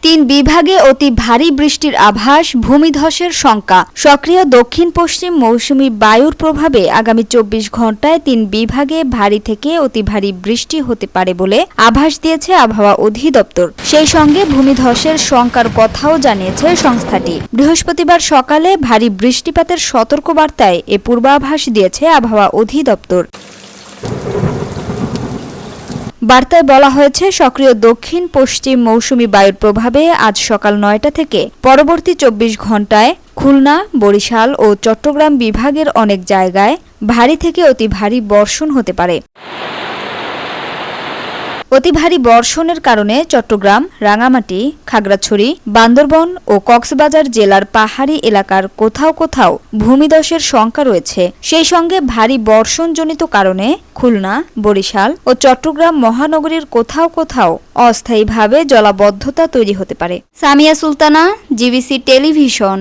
তিন বিভাগে অতি ভারী বৃষ্টির আভাস, ভূমিধসের শঙ্কা। সক্রিয় দক্ষিণ পশ্চিম মৌসুমি বায়ুর প্রভাবে আগামী 24 ঘণ্টায় তিন বিভাগে ভারী থেকে অতি ভারী বৃষ্টি হতে পারে বলে আভাস দিয়েছে আবহাওয়া অধিদপ্তর। সেই সঙ্গে ভূমিধসের শঙ্কার কথাও জানিয়েছে সংস্থাটি। বৃহস্পতিবার সকালে ভারী বৃষ্টিপাতের সতর্কবার্তায় এ পূর্বাভাস দিয়েছে আবহাওয়া অধিদপ্তর। বার্তায় বলা হয়েছে, সক্রিয় দক্ষিণ পশ্চিম মৌসুমি বায়ুর প্রভাবে আজ সকাল 9টা থেকে পরবর্তী 24 ঘণ্টায় খুলনা, বরিশাল ও চট্টগ্রাম বিভাগের অনেক জায়গায় ভারী থেকে অতি ভারী বর্ষণ হতে পারে। অতি ভারী বর্ষণের কারণে চট্টগ্রাম, রাঙামাটি, খাগড়াছড়ি, বান্দরবান ও কক্সবাজার জেলার পাহাড়ি এলাকার কোথাও কোথাও ভূমিধসের শঙ্কা রয়েছে। সেই সঙ্গে ভারী বর্ষণজনিত কারণে খুলনা, বরিশাল ও চট্টগ্রাম মহানগরীর কোথাও কোথাও অস্থায়ীভাবে জলাবদ্ধতা তৈরি হতে পারে। Samia Sultana, GBC television.